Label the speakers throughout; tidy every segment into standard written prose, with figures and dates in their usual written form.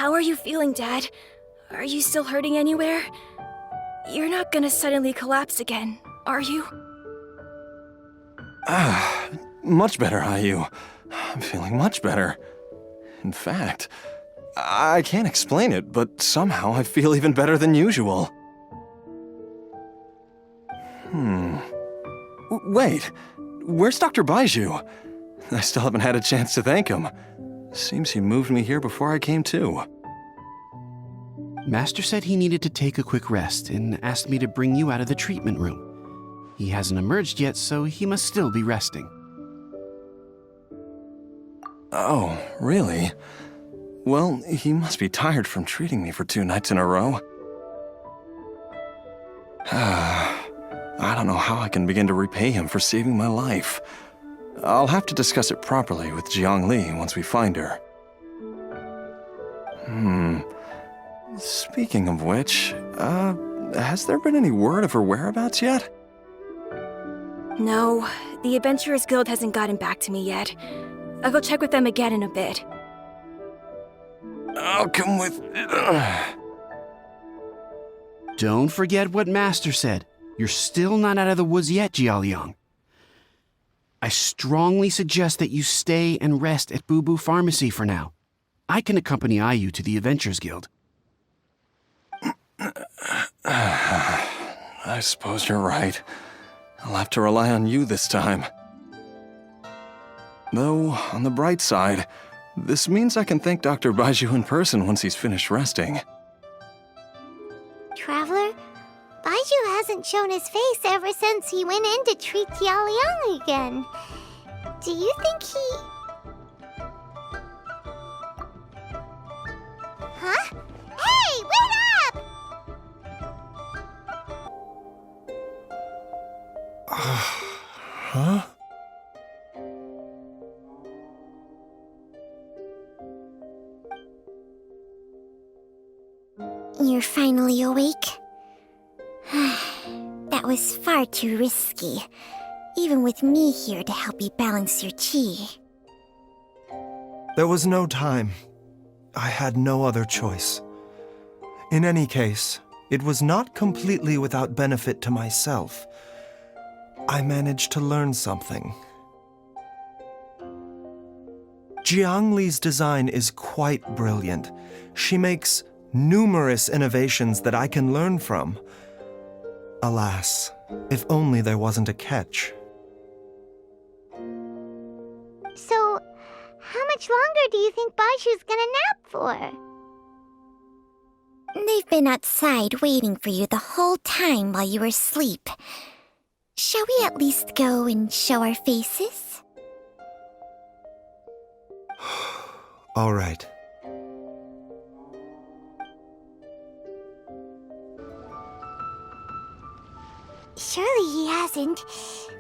Speaker 1: How are you feeling, Dad? Are you still hurting anywhere? You're not gonna suddenly collapse again, are you?
Speaker 2: Much better, Ayu. I'm feeling much better. In fact, I can't explain it, but somehow I feel even better than usual. Wait, where's Dr. Baiju? I still haven't had a chance to thank him. Seems he moved me here before I came to.
Speaker 3: Master said he needed to take a quick rest and asked me to bring you out of the treatment room. He hasn't emerged yet, so he must still be resting.
Speaker 2: Oh, really? Well, he must be tired from treating me for 2 nights in a row. I don't know how I can begin to repay him for saving my life. I'll have to discuss it properly with Jiang Li once we find her. Speaking of which, has there been any word of her whereabouts yet?
Speaker 1: No, the Adventurers Guild hasn't gotten back to me yet. I'll go check with them again in a bit.
Speaker 2: I'll come with...
Speaker 3: Don't forget what Master said. You're still not out of the woods yet, Jialiang. I strongly suggest that you stay and rest at Boo Boo Pharmacy for now. I can accompany Ayu to the Adventurers Guild.
Speaker 2: I suppose you're right. I'll have to rely on you this time. Though, on the bright side, this means I can thank Dr. Baiju in person once he's finished resting.
Speaker 4: Traveler, Baiju hasn't shown his face ever since he went in to treat Jialiang again. Do you think he... Huh? Hey, wait up!
Speaker 2: Huh?
Speaker 4: You're finally awake? That was far too risky, even with me here to help you balance your chi.
Speaker 5: There was no time. I had no other choice. In any case, it was not completely without benefit to myself. I managed to learn something. Jiang Li's design is quite brilliant. She makes numerous innovations that I can learn from. Alas, if only there wasn't a catch.
Speaker 4: So, how much longer do you think Baiju's gonna nap for? They've been outside waiting for you the whole time while you were asleep. Shall we at least go and show our faces?
Speaker 5: All right.
Speaker 4: Surely he hasn't.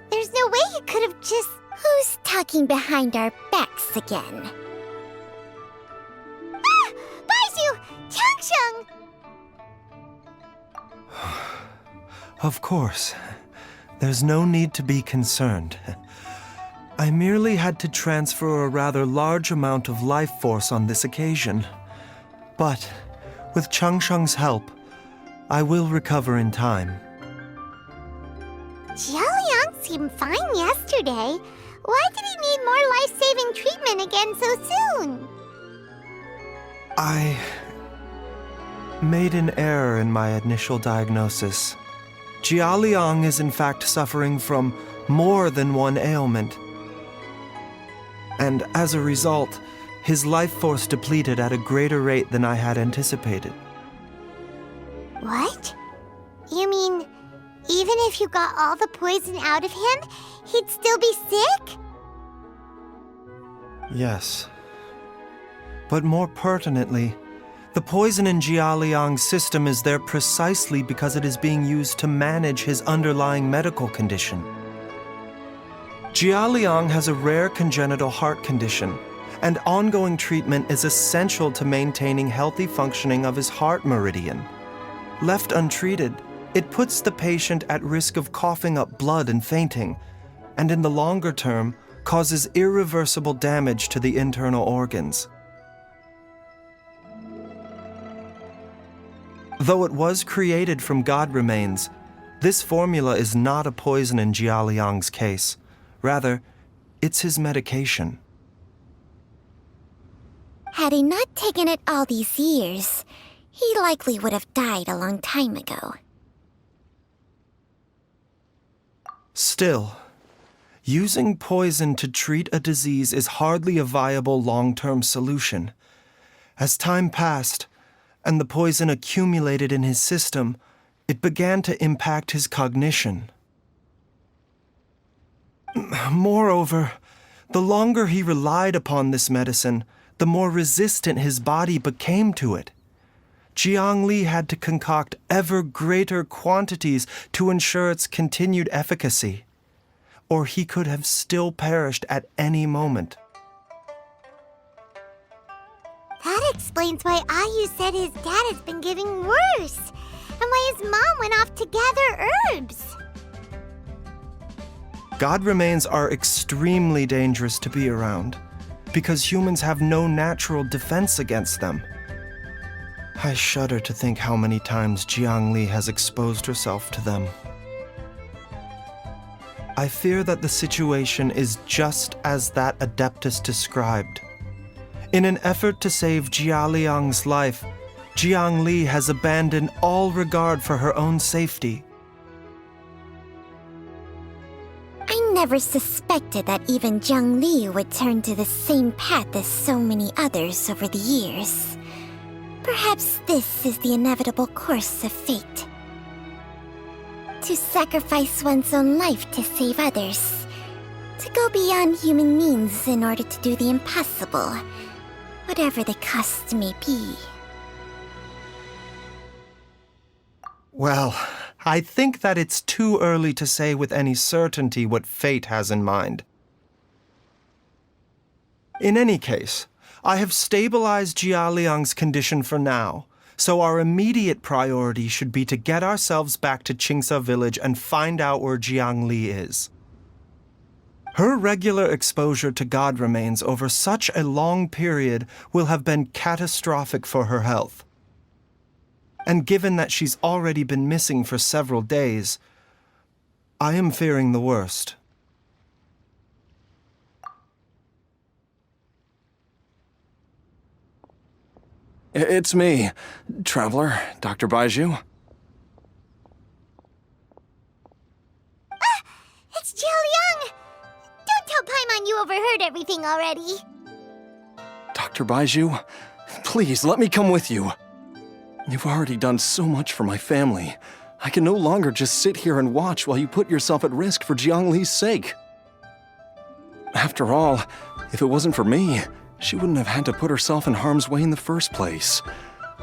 Speaker 4: There's no way he could have just... Who's talking behind our backs again? Ah! Baiju! Changsheng!
Speaker 5: Of course. There's no need to be concerned. I merely had to transfer a rather large amount of life force on this occasion. But, with Changsheng's help, I will recover in time.
Speaker 4: Jialiang seemed fine yesterday. Why did he need more life-saving treatment again so soon?
Speaker 5: I made an error in my initial diagnosis. Jialiang is in fact suffering from more than one ailment. And as a result, his life force depleted at a greater rate than I had anticipated.
Speaker 4: What? You mean, even if you got all the poison out of him, he'd still be sick?
Speaker 5: Yes. But more pertinently, the poison in Jialiang's system is there precisely because it is being used to manage his underlying medical condition. Jialiang has a rare congenital heart condition, and ongoing treatment is essential to maintaining healthy functioning of his heart meridian. Left untreated, it puts the patient at risk of coughing up blood and fainting, and in the longer term, causes irreversible damage to the internal organs. Though it was created from God remains, this formula is not a poison in Jialiang's case. Rather, it's his medication.
Speaker 4: Had he not taken it all these years, he likely would have died a long time ago.
Speaker 5: Still, using poison to treat a disease is hardly a viable long-term solution. As time passed, and the poison accumulated in his system, it began to impact his cognition. Moreover, the longer he relied upon this medicine, the more resistant his body became to it. Jiangli had to concoct ever greater quantities to ensure its continued efficacy, or he could have still perished at any moment.
Speaker 6: That explains why Ayu said his dad has been getting worse, and why his mom went off to gather herbs.
Speaker 5: God remains are extremely dangerous to be around, because humans have no natural defense against them. I shudder to think how many times Jiangli has exposed herself to them. I fear that the situation is just as that Adeptus described. In an effort to save Jialiang's life, Jiangli has abandoned all regard for her own safety.
Speaker 4: I never suspected that even Jiangli would turn to the same path as so many others over the years. Perhaps this is the inevitable course of fate. To sacrifice one's own life to save others. To go beyond human means in order to do the impossible, whatever the cost may be.
Speaker 5: Well, I think that it's too early to say with any certainty what fate has in mind. In any case, I have stabilized Jialiang's condition for now, so our immediate priority should be to get ourselves back to Qingsa village and find out where Jiangli is. Her regular exposure to God remains over such a long period will have been catastrophic for her health. And given that she's already been missing for several days, I am fearing the worst.
Speaker 2: It's me, Traveler, Dr. Baiju.
Speaker 6: It's Jialiang! Don't tell Paimon you overheard everything already.
Speaker 2: Dr. Baiju, please let me come with you. You've already done so much for my family. I can no longer just sit here and watch while you put yourself at risk for Jiangli's sake. After all, if it wasn't for me, she wouldn't have had to put herself in harm's way in the first place.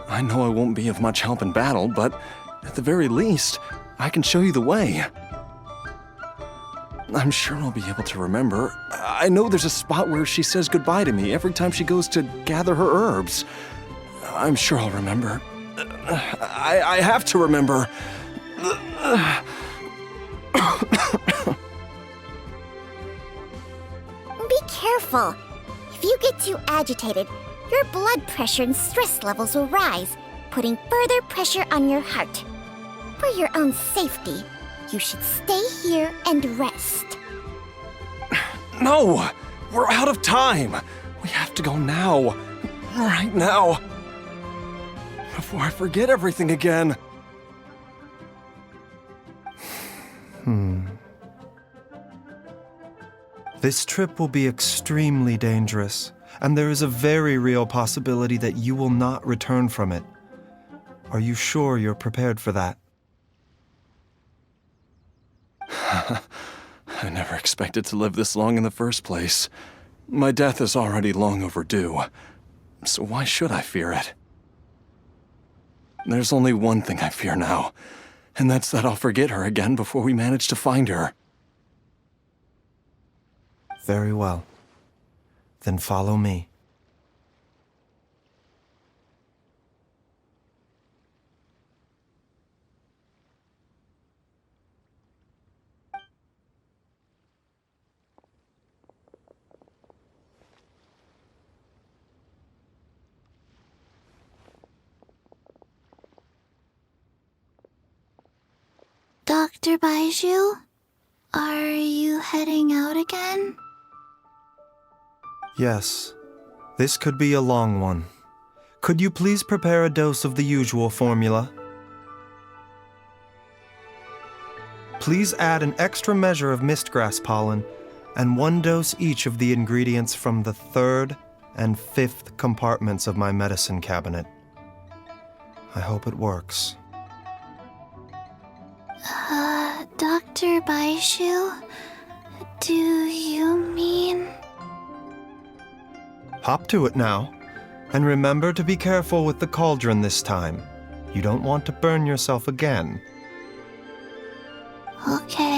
Speaker 2: I know I won't be of much help in battle, but at the very least, I can show you the way. I'm sure I'll be able to remember. I know there's a spot where she says goodbye to me every time she goes to gather her herbs. I'm sure I'll remember. I have to remember.
Speaker 4: Be careful. If you get too agitated, your blood pressure and stress levels will rise, putting further pressure on your heart. For your own safety, you should stay here and rest.
Speaker 2: No! We're out of time! We have to go now. Right now. Before I forget everything again.
Speaker 5: This trip will be extremely dangerous, and there is a very real possibility that you will not return from it. Are you sure you're prepared for that?
Speaker 2: I never expected to live this long in the first place. My death is already long overdue, so why should I fear it? There's only one thing I fear now, and that's that I'll forget her again before we manage to find her.
Speaker 5: Very well. Then follow me.
Speaker 6: Dr. Baiju, are you heading out again?
Speaker 5: Yes. This could be a long one. Could you please prepare a dose of the usual formula? Please add an extra measure of mistgrass pollen and 1 dose each of the ingredients from the 3rd and 5th compartments of my medicine cabinet. I hope it works.
Speaker 6: Dr. Baiju, do you mean...
Speaker 5: Hop to it now. And remember to be careful with the cauldron this time. You don't want to burn yourself again.
Speaker 6: Okay.